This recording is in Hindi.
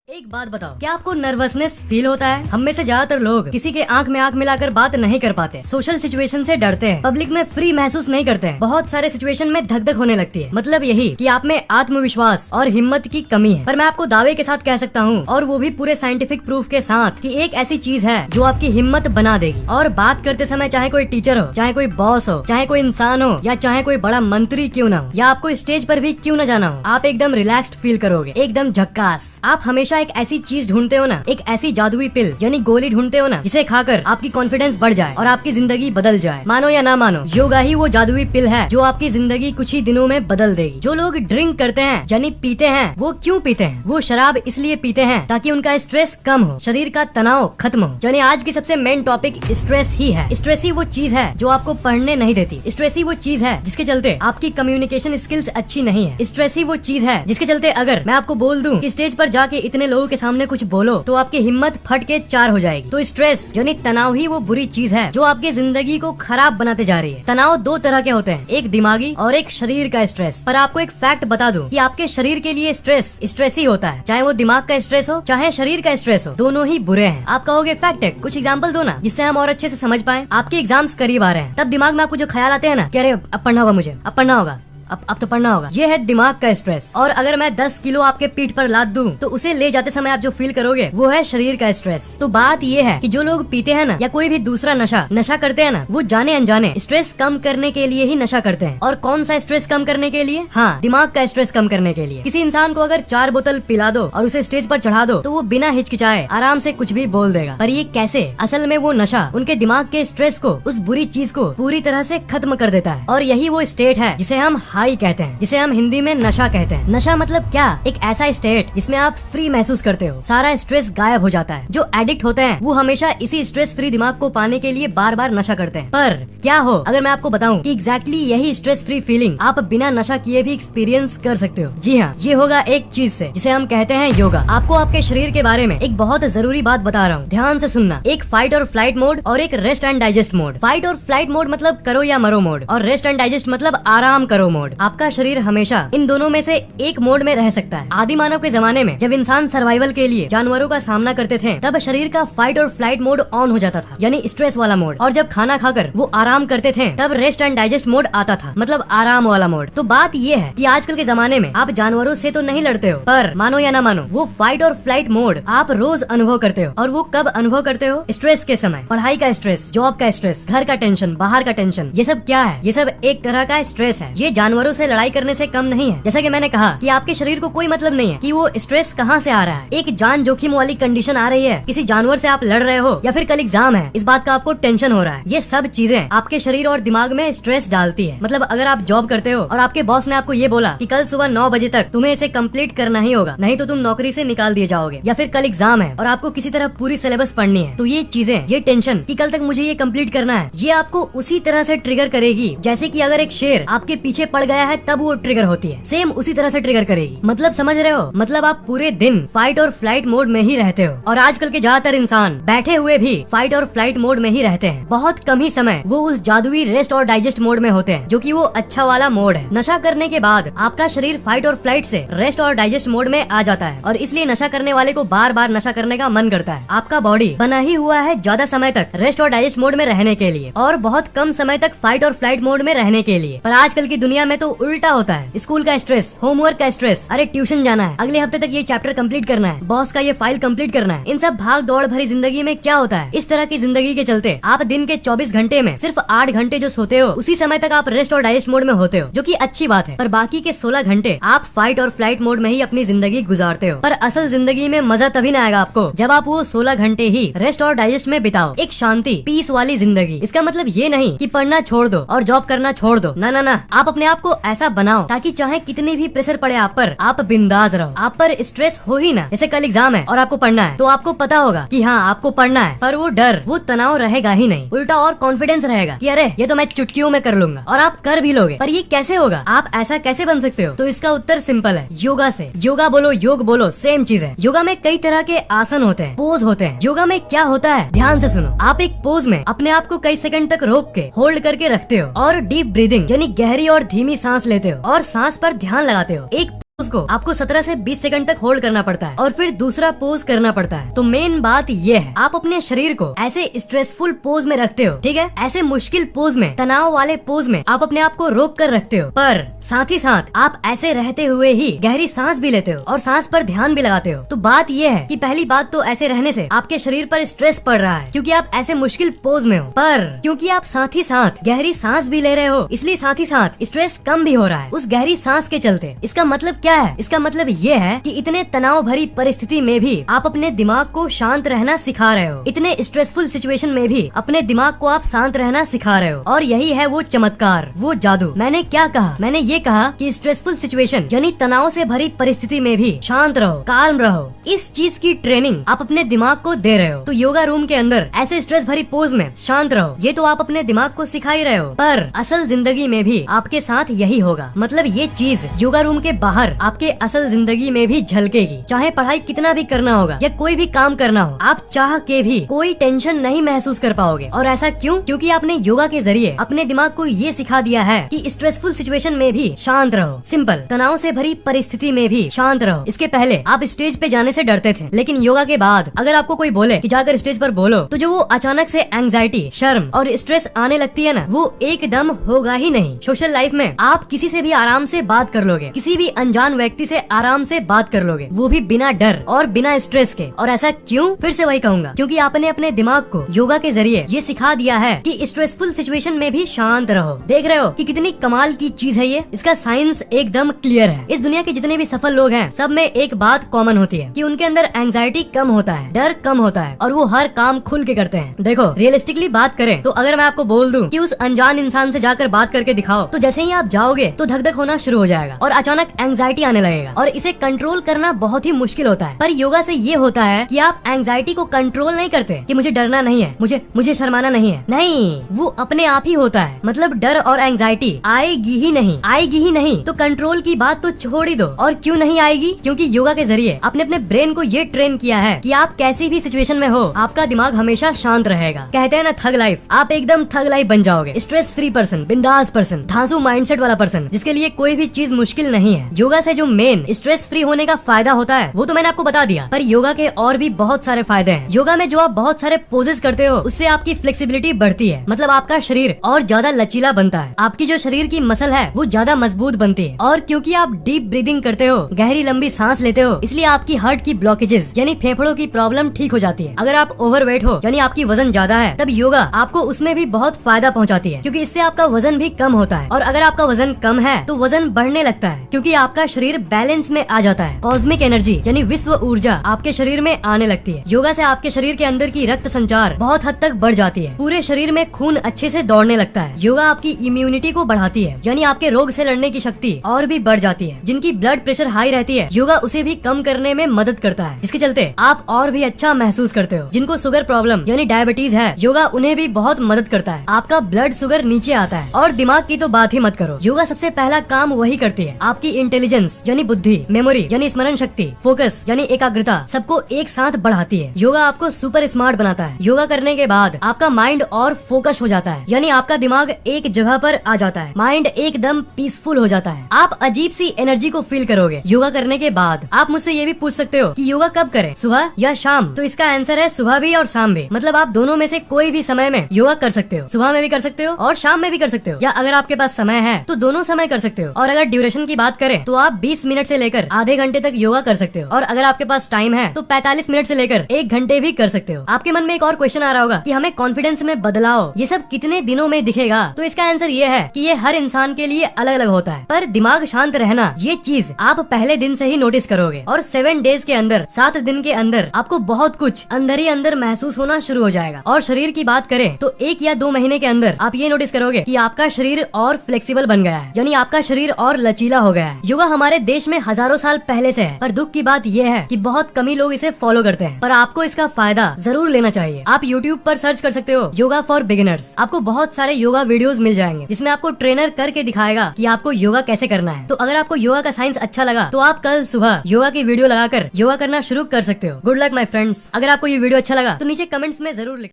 एक बात बताओ, क्या आपको नर्वसनेस फील होता है? हम में से ज्यादातर लोग किसी के आंख में आंख मिलाकर बात नहीं कर पाते, सोशल सिचुएशन से डरते हैं, पब्लिक में फ्री महसूस नहीं करते हैं, बहुत सारे सिचुएशन में धक धक होने लगती है। मतलब यही कि आप में आत्मविश्वास और हिम्मत की कमी है। पर मैं आपको दावे के साथ कह सकता हूँ, और वो भी पूरे साइंटिफिक प्रूफ के साथ, कि एक ऐसी चीज है जो आपकी हिम्मत बना देगी। और बात करते समय चाहे कोई टीचर हो, चाहे कोई बॉस हो, चाहे कोई इंसान हो, या चाहे कोई बड़ा मंत्री क्यों ना हो, या आपको स्टेज पर भी क्यों न जाना हो, आप एकदम रिलैक्स्ड फील करोगे, एकदम झक्कास। आप हमेशा एक ऐसी चीज ढूंढते हो ना, एक ऐसी जादुई पिल यानी गोली ढूंढते हो ना, जिसे खाकर आपकी कॉन्फिडेंस बढ़ जाए और आपकी जिंदगी बदल जाए। मानो या ना मानो, योगा ही वो जादुई पिल है जो आपकी जिंदगी कुछ ही दिनों में बदल देगी। जो लोग ड्रिंक करते हैं यानी पीते हैं, वो क्यों पीते हैं? वो शराब इसलिए पीते हैं ताकि उनका स्ट्रेस कम हो, शरीर का तनाव खत्म हो। यानी आज की सबसे मेन टॉपिक स्ट्रेस ही है। स्ट्रेस ही वो चीज है जो आपको पढ़ने नहीं देती। स्ट्रेस ही वो चीज है जिसके चलते आपकी कम्युनिकेशन स्किल्स अच्छी नहीं है। स्ट्रेस ही वो चीज है जिसके चलते अगर मैं आपको बोल दूं कि स्टेज पर जाके इतने लोगों के सामने कुछ बोलो तो आपकी हिम्मत फट के 4 हो जाएगी। तो स्ट्रेस यानी तनाव ही वो बुरी चीज है जो आपकी जिंदगी को खराब बनाते जा रही है। तनाव 2 तरह के होते हैं, एक दिमागी और एक शरीर का स्ट्रेस। पर आपको एक फैक्ट बता दूं कि आपके शरीर के लिए स्ट्रेस ही होता है, चाहे वो दिमाग का स्ट्रेस हो चाहे शरीर का स्ट्रेस हो, दोनों ही बुरे हैं। आप कहोगे फैक्ट है, कुछ एग्जाम्पल दो ना जिससे हम और अच्छे से समझ पाए। आपके एग्जाम्स करीब आ रहे हैं, तब दिमाग में आपको जो ख्याल आते हैं ना कि अरे अब पढ़ना होगा, मुझे अब पढ़ना होगा, अब तो पढ़ना होगा, ये है दिमाग का स्ट्रेस। और अगर मैं 10 किलो आपके पीठ पर लाद दूं तो उसे ले जाते समय आप जो फील करोगे वो है शरीर का स्ट्रेस। तो बात ये है कि जो लोग पीते हैं ना, या कोई भी दूसरा नशा करते हैं ना, वो जाने अनजाने स्ट्रेस कम करने के लिए ही नशा करते हैं। और कौन सा स्ट्रेस कम करने के लिए? हाँ, दिमाग का स्ट्रेस कम करने के लिए। किसी इंसान को अगर 4 बोतल पिला दो और उसे स्टेज पर चढ़ा दो तो वो बिना हिचकिचाए आराम से कुछ भी बोल देगा। पर ये कैसे? असल में वो नशा उनके दिमाग के स्ट्रेस को, उस बुरी चीज को पूरी तरह से खत्म कर देता है। और यही वो स्टेट है जिसे हम हाई कहते हैं, जिसे हम हिंदी में नशा कहते हैं। नशा मतलब क्या? एक ऐसा स्टेट जिसमें आप फ्री महसूस करते हो, सारा स्ट्रेस गायब हो जाता है। जो एडिक्ट होते हैं वो हमेशा इसी स्ट्रेस फ्री दिमाग को पाने के लिए बार बार नशा करते हैं। पर क्या हो अगर मैं आपको बताऊं कि एग्जैक्टली यही स्ट्रेस फ्री फीलिंग आप बिना नशा किए भी एक्सपीरियंस कर सकते हो। जी हाँ, ये होगा एक चीज से जिसे हम कहते हैं योगा। आपको आपके शरीर के बारे में एक बहुत जरूरी बात बता रहा हूँ, ध्यान से सुनना। एक फाइट और फ्लाइट मोड और एक rest and digest mode. Fight और फ्लाइट मोड मतलब करो या मरो मोड, और रेस्ट एंड डाइजेस्ट मतलब आराम करो मोड। आपका शरीर हमेशा इन दोनों में से एक मोड में रह सकता है। आदि मानव के जमाने में जब इंसान सर्वाइवल के लिए जानवरों का सामना करते थे, तब शरीर का फाइट और फ्लाइट मोड ऑन हो जाता था, यानी स्ट्रेस वाला मोड। और जब खाना खाकर वो आराम करते थे, तब रेस्ट एंड डाइजेस्ट मोड आता था, मतलब आराम वाला मोड। तो बात ये है कि आजकल के जमाने में आप जानवरों से तो नहीं लड़ते हो, पर मानो या ना मानो, वो फाइट और फ्लाइट मोड आप रोज अनुभव करते हो। और वो कब अनुभव करते हो? स्ट्रेस के समय। पढ़ाई का स्ट्रेस, जॉब का स्ट्रेस, घर का टेंशन, बाहर का टेंशन, ये सब क्या है? ये सब एक तरह का स्ट्रेस है। ये जानवरों से लड़ाई करने से कम नहीं है। जैसा कि मैंने कहा कि आपके शरीर को कोई मतलब नहीं है कि वो स्ट्रेस कहाँ से आ रहा है। एक जान जोखिम वाली कंडीशन आ रही है, किसी जानवर से आप लड़ रहे हो, या फिर कल एग्जाम है, इस बात का आपको टेंशन हो रहा है। ये सब चीजें आपके शरीर और दिमाग में स्ट्रेस डालती है। मतलब अगर आप जॉब करते हो और आपके बॉस ने आपको ये बोला कि कल सुबह 9 बजे तक तुम्हें इसे कंप्लीट करना ही होगा, नहीं तो तुम नौकरी से निकाल दिए जाओगे, या फिर कल एग्जाम है और आपको किसी तरह पूरी सिलेबस पढ़नी है, तो ये चीजें, ये टेंशन कि कल तक मुझे ये कंप्लीट करना है, ये आपको उसी तरह से ट्रिगर करेगी जैसे कि अगर एक शेर आपके पीछे पड़ गया है तब वो ट्रिगर होती है। सेम उसी तरह से ट्रिगर करेगी। मतलब समझ रहे हो? मतलब आप पूरे दिन फाइट और फ्लाइट मोड में ही रहते हो। और आजकल के ज्यादातर इंसान बैठे हुए भी फाइट और फ्लाइट मोड में ही रहते हैं। बहुत कम ही समय वो उस जादुई रेस्ट और डाइजेस्ट मोड में होते हैं, जो कि वो अच्छा वाला मोड है। नशा करने के बाद आपका शरीर फाइट और फ्लाइट से रेस्ट और डाइजेस्ट मोड में आ जाता है, और इसलिए नशा करने वाले को बार बार नशा करने का मन करता है। आपका बॉडी बना ही हुआ है ज्यादा समय तक रेस्ट और डाइजेस्ट मोड में रहने के लिए, और बहुत कम समय तक फाइट और फ्लाइट मोड में रहने के लिए। पर आजकल की दुनिया में तो उल्टा होता है। स्कूल का स्ट्रेस, होमवर्क का स्ट्रेस, अरे ट्यूशन जाना है, अगले हफ्ते तक ये चैप्टर कंप्लीट करना है, बॉस का ये फाइल कंप्लीट करना है। इन सब भाग दौड़ भरी जिंदगी में क्या होता है? इस तरह की जिंदगी के चलते आप दिन के 24 घंटे में सिर्फ 8 घंटे जो सोते हो, उसी समय तक आप रेस्ट और डाइजेस्ट मोड में होते हो, जो कि अच्छी बात है। पर बाकी के 16 घंटे आप फाइट और फ्लाइट मोड में ही अपनी जिंदगी गुजारते हो। पर असल जिंदगी में मजा तभी न आएगा आपको जब आप वो 16 घंटे ही रेस्ट और डाइजेस्ट में बिताओ। एक शांति, पीस वाली जिंदगी। इसका मतलब ये नहीं कि पढ़ना छोड़ दो और जॉब करना छोड़ दो, ना ना ना। आप अपने आप को ऐसा बनाओ ताकि चाहे कितनी भी प्रेशर पड़े आप पर, आप बिंदास रहो, आप पर स्ट्रेस हो ही ना। जैसे कल एग्जाम है और आपको पढ़ना है, तो आपको पता होगा कि हाँ आपको पढ़ना है, पर वो डर, वो तनाव रहेगा ही नहीं। उल्टा और कॉन्फिडेंस रहेगा कि अरे ये तो मैं चुटकियों में कर लूंगा, और आप कर भी लोगे। पर ये कैसे होगा? आप ऐसा कैसे बन सकते हो? तो इसका उत्तर सिंपल है, योगा से। योगा बोलो, योग बोलो, सेम चीज है। योगा में कई तरह के आसन होते हैं, पोज होते हैं। योगा में क्या होता है, ध्यान से सुनो। आप एक पोज में अपने आप को कई सेकंड तक रोक के होल्ड करके रखते हो, और डीप ब्रीदिंग यानी गहरी और धीमी सांस लेते हो, और सांस पर ध्यान लगाते हो। एक उसको आपको 17 से 20 सेकंड तक होल्ड करना पड़ता है और फिर दूसरा पोज करना पड़ता है। तो मेन बात ये है, आप अपने शरीर को ऐसे स्ट्रेसफुल पोज में रखते हो, ठीक है, ऐसे मुश्किल पोज में, तनाव वाले पोज में आप अपने आप को रोक कर रखते हो, पर साथ ही साथ आप ऐसे रहते हुए ही गहरी सांस भी लेते हो और सांस पर ध्यान भी लगाते हो। तो बात ये है कि पहली बात तो ऐसे रहने से आपके शरीर पर स्ट्रेस पड़ रहा है क्योंकि आप ऐसे मुश्किल पोज में हो, पर क्योंकि आप साथ ही साथ गहरी सांस भी ले रहे हो, इसलिए साथ ही साथ स्ट्रेस कम भी हो रहा है उस गहरी सांस के चलते। इसका मतलब क्या है? इसका मतलब ये है कि इतने तनाव भरी परिस्थिति में भी आप अपने दिमाग को शांत रहना सिखा रहे हो, इतने स्ट्रेसफुल सिचुएशन में भी अपने दिमाग को आप शांत रहना सिखा रहे हो। और यही है वो चमत्कार, वो जादू। मैंने क्या कहा? मैंने ये कहा कि स्ट्रेसफुल सिचुएशन यानी तनाव से भरी परिस्थिति में भी शांत रहो, काल्म रहो। इस चीज की ट्रेनिंग आप अपने दिमाग को दे रहे हो। तो योगा रूम के अंदर ऐसे स्ट्रेस भरी पोज में शांत रहो, ये तो आप अपने दिमाग को सिखा ही रहे हो, पर असल जिंदगी में भी आपके साथ यही होगा। मतलब ये चीज योगा रूम के बाहर आपके असल जिंदगी में भी झलकेगी। चाहे पढ़ाई कितना भी करना होगा या कोई भी काम करना हो, आप चाह के भी कोई टेंशन नहीं महसूस कर पाओगे। और ऐसा क्यों? क्योंकि आपने योगा के जरिए अपने दिमाग को ये सिखा दिया है कि स्ट्रेसफुल सिचुएशन में भी शांत रहो, सिंपल। तनाव से भरी परिस्थिति में भी शांत रहो। इसके पहले आप स्टेज पे जाने से डरते थे, लेकिन योगा के बाद अगर आपको कोई बोले कि जाकर स्टेज पर बोलो, तो जो वो अचानक से एंजाइटी, शर्म और स्ट्रेस आने लगती है ना, वो एकदम होगा ही नहीं। सोशल लाइफ में आप किसी से भी आराम से बात कर लोगे, किसी भी अनजान व्यक्ति से आराम से बात कर लोगे, वो भी बिना डर और बिना स्ट्रेस के। और ऐसा क्यों? फिर से वही कहूंगा, क्योंकि आपने अपने दिमाग को योगा के जरिए ये सिखा दिया है कि स्ट्रेसफुल सिचुएशन में भी शांत रहो। देख रहे हो कि कितनी कमाल की चीज है ये? इसका साइंस एकदम क्लियर है। इस दुनिया के जितने भी सफल लोग हैं, सब में एक बात कॉमन होती है कि उनके अंदर एंजाइटी कम होता है, डर कम होता है और वो हर काम खुल के करते हैं। देखो, रियलिस्टिकली बात करें तो अगर मैं आपको बोल दूं कि उस अनजान इंसान से जाकर बात करके दिखाओ, तो जैसे ही आप जाओगे तो धक धक होना शुरू हो जाएगा और अचानक एंजाइटी आने लगेगा और इसे कंट्रोल करना बहुत ही मुश्किल होता है। पर योगा से ये होता है कि आप एंजाइटी को कंट्रोल नहीं करते कि मुझे डरना नहीं है, मुझे शर्माना नहीं है। नहीं, वो अपने आप ही होता है। मतलब डर और एंजाइटी आएगी ही नहीं। तो कंट्रोल की बात तो छोड़ ही दो। और क्यों नहीं आएगी? क्योंकि योगा के जरिए आपने अपने ब्रेन को ये ट्रेन किया है कि आप कैसी भी सिचुएशन में हो, आपका दिमाग हमेशा शांत रहेगा। कहते हैं ना थग लाइफ, आप एकदम थग लाइफ बन जाओगे। स्ट्रेस फ्री पर्सन, बिंदास पर्सन, धांसू माइंडसेट वाला पर्सन, जिसके लिए कोई भी चीज मुश्किल नहीं है। योगा से जो मेन स्ट्रेस फ्री होने का फायदा होता है वो तो मैंने आपको बता दिया, पर योगा के और भी बहुत सारे फायदे हैं। योगा में जो आप बहुत सारे पोजेस करते हो, उससे आपकी फ्लेक्सिबिलिटी बढ़ती है। मतलब आपका शरीर और ज्यादा लचीला बनता है, आपकी जो शरीर की मसल है वो ज्यादा मजबूत बनती है। और क्योंकि आप डीप ब्रीदिंग करते हो, गहरी लंबी सांस लेते हो, इसलिए आपकी हार्ट की ब्लॉकेजेस यानी फेफड़ों की प्रॉब्लम ठीक हो जाती है। अगर आप ओवरवेट हो यानी आपकी वजन ज्यादा है, तब योगा आपको उसमें भी बहुत फायदा पहुंचाती है, क्योंकि इससे आपका वजन भी कम होता है। और अगर आपका वजन कम है तो वजन बढ़ने लगता है, क्योंकि आपका शरीर बैलेंस में आ जाता है। कॉस्मिक एनर्जी यानी विश्व ऊर्जा आपके शरीर में आने लगती है। योगा से आपके शरीर के अंदर की रक्त संचार बहुत हद तक बढ़ जाती है, पूरे शरीर में खून अच्छे से दौड़ने लगता है। योगा आपकी इम्यूनिटी को बढ़ाती है, यानी आपके रोग से लड़ने की शक्ति और भी बढ़ जाती है। जिनकी ब्लड प्रेशर हाई रहती है, योगा उसे भी कम करने में मदद करता है, जिसके चलते आप और भी अच्छा महसूस करते हो। जिनको शुगर प्रॉब्लम यानी डायबिटीज है, योगा उन्हें भी बहुत मदद करता है। आपका ब्लड शुगर नीचे आता है। और दिमाग की तो बात ही मत करो, योगा सबसे पहला काम वही करती है, आपकी इंटेलिजेंस यानी बुद्धि, मेमोरी यानी स्मरण शक्ति, फोकस यानी एकाग्रता, सबको एक साथ बढ़ाती है। योगा आपको सुपर स्मार्ट बनाता है। योगा करने के बाद आपका माइंड और फोकस हो जाता है, यानी आपका दिमाग एक जगह पर आ जाता है, माइंड एकदम पीसफुल हो जाता है। आप अजीब सी एनर्जी को फील करोगे योगा करने के बाद। आप मुझसे ये भी पूछ सकते हो कि योगा कब करें, सुबह या शाम? तो इसका आंसर है सुबह भी और शाम भी। मतलब आप दोनों में से कोई भी समय में योगा कर सकते हो। सुबह में भी कर सकते हो और शाम में भी कर सकते हो, या अगर आपके पास समय है तो दोनों समय कर सकते हो। और अगर ड्यूरेशन की बात करें तो आप 20 मिनट से लेकर आधे घंटे तक योगा कर सकते हो, और अगर आपके पास टाइम है तो 45 मिनट से लेकर 1 घंटे भी कर सकते हो। आपके मन में एक और क्वेश्चन आ रहा होगा कि हमें कॉन्फिडेंस में बदलाव ये सब कितने दिनों में दिखेगा? तो इसका आंसर ये है कि ये हर इंसान के लिए अलग अलग होता है, पर दिमाग शांत रहना ये चीज आप पहले दिन से ही नोटिस करोगे, और 7 डेज के अंदर, 7 दिन के अंदर आपको बहुत कुछ अंदर ही अंदर महसूस होना शुरू हो जाएगा। और शरीर की बात करें तो 1 या 2 महीने के अंदर आप ये नोटिस करोगे कि आपका शरीर और फ्लेक्सिबल बन गया है, यानी आपका शरीर और लचीला हो गया है। योगा हमारे देश में हजारों साल पहले से है, पर दुख की बात यह है कि बहुत कम ही लोग इसे फॉलो करते हैं। पर आपको इसका फायदा जरूर लेना चाहिए। आप YouTube पर सर्च कर सकते हो योगा फॉर बिगिनर्स, आपको बहुत सारे योगा वीडियोस मिल जाएंगे, जिसमें आपको ट्रेनर करके दिखाएगा कि आपको योगा कैसे करना है। तो अगर आपको योगा का साइंस अच्छा लगा तो आप कल सुबह योगा की वीडियो लगाकर योगा करना शुरू कर सकते हो। Good luck my friends. अगर आपको ये वीडियो अच्छा लगा तो नीचे कमेंट्स में जरूर लिखें।